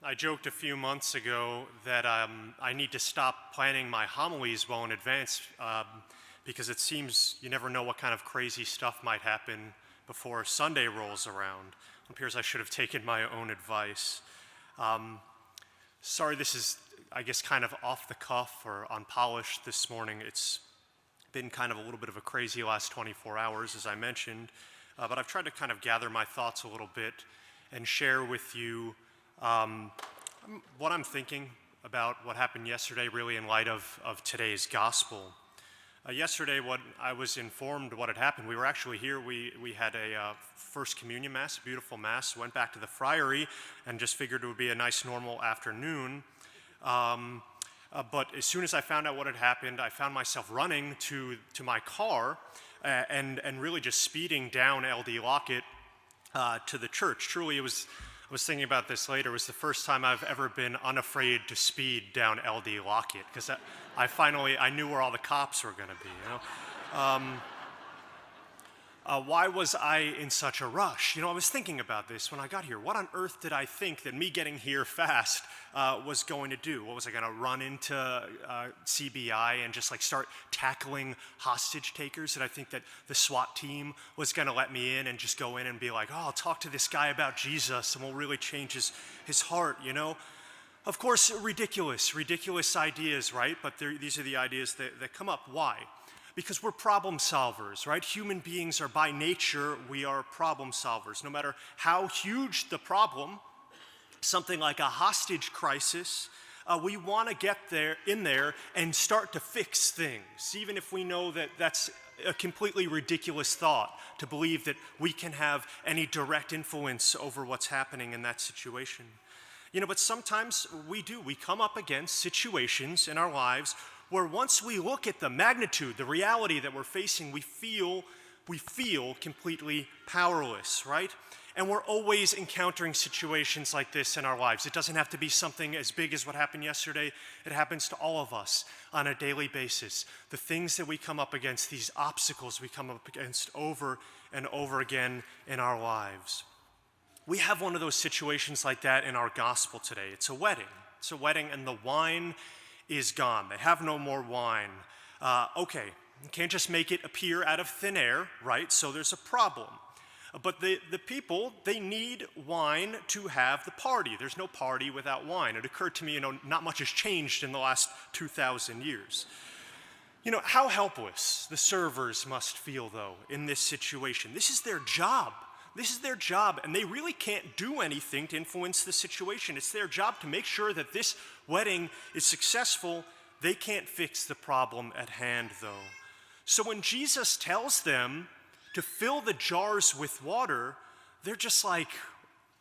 I joked a few months ago that I need to stop planning my homilies well in advance because it seems you never know what kind of crazy stuff might happen before Sunday rolls around. It appears I should have taken my own advice. Sorry, this is, I guess, kind of off the cuff or unpolished this morning. It's been kind of a little bit of a crazy last 24 hours, as I mentioned, but I've tried to kind of gather my thoughts a little bit and share with you what I'm thinking about what happened yesterday, really in light of today's gospel. Yesterday, what I was informed what had happened, we were actually here, we had a First Communion Mass, a beautiful Mass, went back to the friary and just figured it would be a nice normal afternoon. But as soon as I found out what had happened, I found myself running to my car and really just speeding down LD Lockett to the church. Truly, I was thinking about this later. It was the first time I've ever been unafraid to speed down LD Lockett because I knew where all the cops were going to be. Why was I in such a rush? I was thinking about this when I got here. What on earth did I think that me getting here fast was going to do? What was I going to run into CBI and just start tackling hostage takers? Did I think that the SWAT team was going to let me in and just go in and be like, oh, I'll talk to this guy about Jesus and we'll really change his heart, Of course, ridiculous ideas, right? But these are the ideas that come up. Why? Because we're problem solvers, right? Human beings are by nature, we are problem solvers. No matter how huge the problem, something like a hostage crisis, we want to get in there and start to fix things, even if we know that that's a completely ridiculous thought to believe that we can have any direct influence over what's happening in that situation. But sometimes we come up against situations in our lives where once we look at the magnitude, the reality that we're facing, we feel completely powerless, right? And we're always encountering situations like this in our lives. It doesn't have to be something as big as what happened yesterday. It happens to all of us on a daily basis. The things that we come up against, these obstacles we come up against over and over again in our lives. We have one of those situations like that in our gospel today. It's a wedding. It's a wedding and the wine is gone. They have no more wine. Okay, you can't just make it appear out of thin air, right? So there's a problem. But the people, they need wine to have the party. There's no party without wine. It occurred to me, not much has changed in the last 2,000 years. How helpless the servers must feel, though, in this situation. This is their job. This is their job, and they really can't do anything to influence the situation. It's their job to make sure that this wedding is successful. They can't fix the problem at hand, though. So when Jesus tells them to fill the jars with water, they're just like,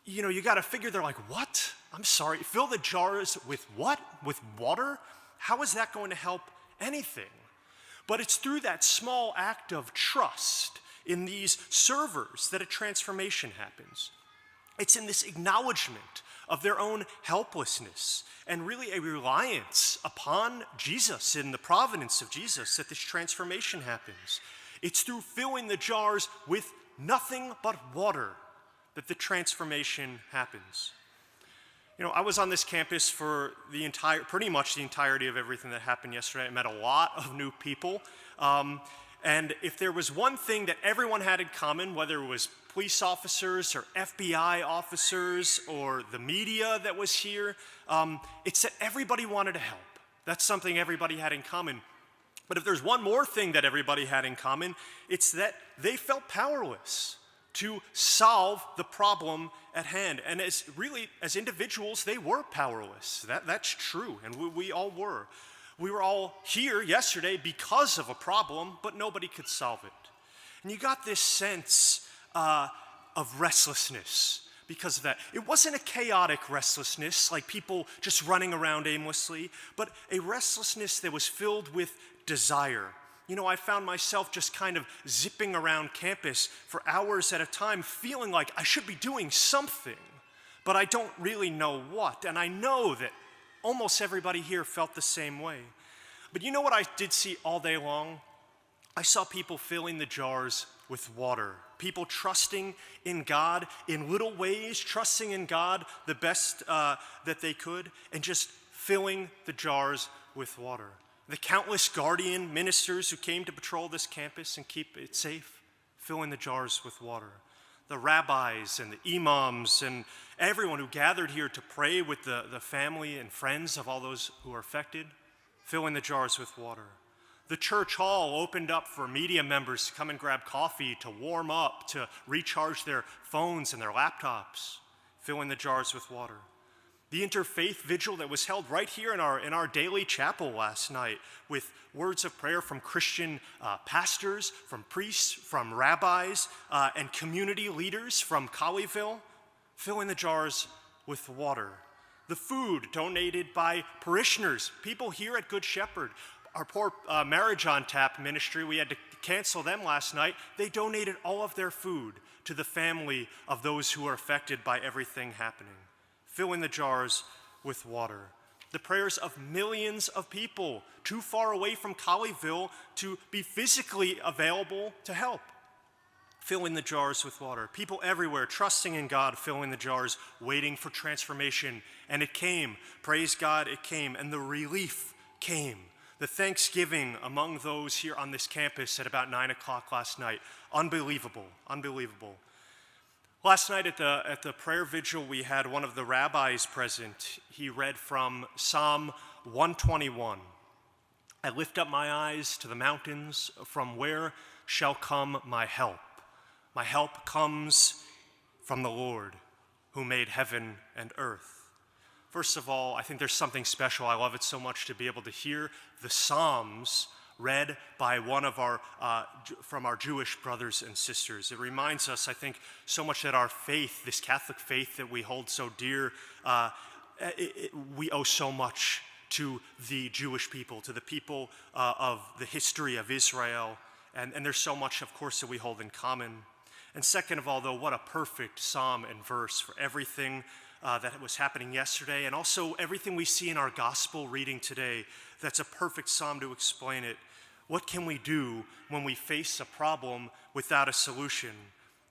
you got to figure, they're like, what? I'm sorry, fill the jars with what? With water? How is that going to help anything? But it's through that small act of trust in these servers that a transformation happens. It's in this acknowledgement of their own helplessness and really a reliance upon Jesus, in the providence of Jesus, that this transformation happens. It's through filling the jars with nothing but water that the transformation happens. I was on this campus for pretty much the entirety of everything that happened yesterday. I met a lot of new people. And if there was one thing that everyone had in common, whether it was police officers or FBI officers or the media that was here, it's that everybody wanted to help. That's something everybody had in common. But if there's one more thing that everybody had in common, it's that they felt powerless to solve the problem at hand. And as individuals, they were powerless. That's true, and we all were. We were all here yesterday because of a problem, but nobody could solve it. And you got this sense of restlessness because of that. It wasn't a chaotic restlessness, like people just running around aimlessly, but a restlessness that was filled with desire. I found myself just kind of zipping around campus for hours at a time, feeling like I should be doing something, but I don't really know what. And I know that almost everybody here felt the same way. But you know what I did see all day long? I saw people filling the jars with water. People trusting in God in little ways, trusting in God the best that they could, and just filling the jars with water. The countless guardian ministers who came to patrol this campus and keep it safe, filling the jars with water. The rabbis and the imams and everyone who gathered here to pray with the family and friends of all those who are affected, filling the jars with water. The church hall opened up for media members to come and grab coffee, to warm up, to recharge their phones and their laptops, filling the jars with water. The interfaith vigil that was held right here in our daily chapel last night with words of prayer from Christian pastors, from priests, from rabbis, and community leaders from Colleyville, filling the jars with water. The food donated by parishioners, people here at Good Shepherd. Our poor Marriage on Tap ministry, we had to cancel them last night. They donated all of their food to the family of those who are affected by everything happening, filling the jars with water. The prayers of millions of people too far away from Colleyville to be physically available to help, filling the jars with water. People everywhere trusting in God, filling the jars, waiting for transformation. And it came. Praise God, it came. And the relief came. The thanksgiving among those here on this campus at about 9 o'clock last night. Unbelievable, unbelievable. Last night at the prayer vigil, we had one of the rabbis present. He read from Psalm 121. I lift up my eyes to the mountains, from where shall come my help? My help comes from the Lord, who made heaven and earth. First of all, I think there's something special. I love it so much to be able to hear the Psalms read by one of from our Jewish brothers and sisters. It reminds us, I think, so much that our faith, this Catholic faith that we hold so dear, we owe so much to the Jewish people, to the people of the history of Israel. And there's so much, of course, that we hold in common. And second of all, though, what a perfect psalm and verse for everything that was happening yesterday, and also everything we see in our gospel reading today. That's a perfect psalm to explain it. What can we do when we face a problem without a solution?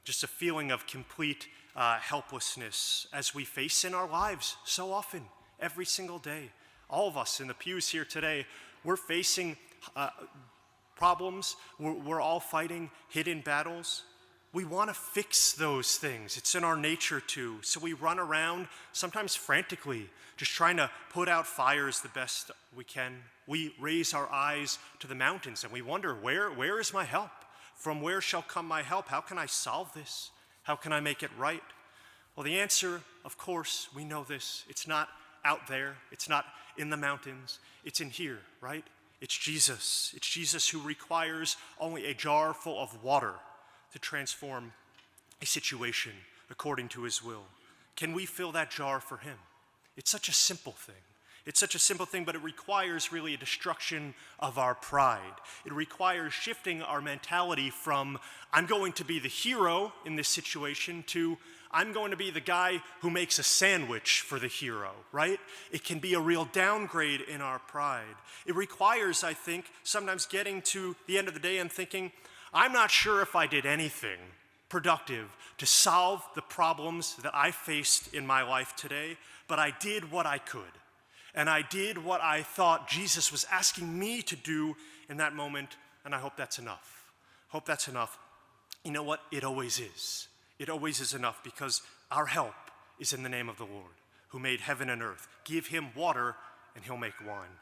Just a feeling of complete helplessness as we face in our lives so often, every single day. All of us in the pews here today, we're facing problems. We're all fighting hidden battles. We want to fix those things. It's in our nature to. So we run around, sometimes frantically, just trying to put out fires the best we can. We raise our eyes to the mountains and we wonder, where is my help? From where shall come my help? How can I solve this? How can I make it right? Well, the answer, of course, we know this. It's not out there. It's not in the mountains. It's in here, right? It's Jesus. It's Jesus who requires only a jar full of water to transform a situation according to his will. Can we fill that jar for him? It's such a simple thing. It's such a simple thing, but it requires really a destruction of our pride. It requires shifting our mentality from, I'm going to be the hero in this situation, to, I'm going to be the guy who makes a sandwich for the hero, right? It can be a real downgrade in our pride. It requires, I think, sometimes getting to the end of the day and thinking, I'm not sure if I did anything productive to solve the problems that I faced in my life today, but I did what I could. And I did what I thought Jesus was asking me to do in that moment, and I hope that's enough. Hope that's enough. You know what? It always is. It always is enough, because our help is in the name of the Lord, who made heaven and earth. Give him water, and he'll make wine.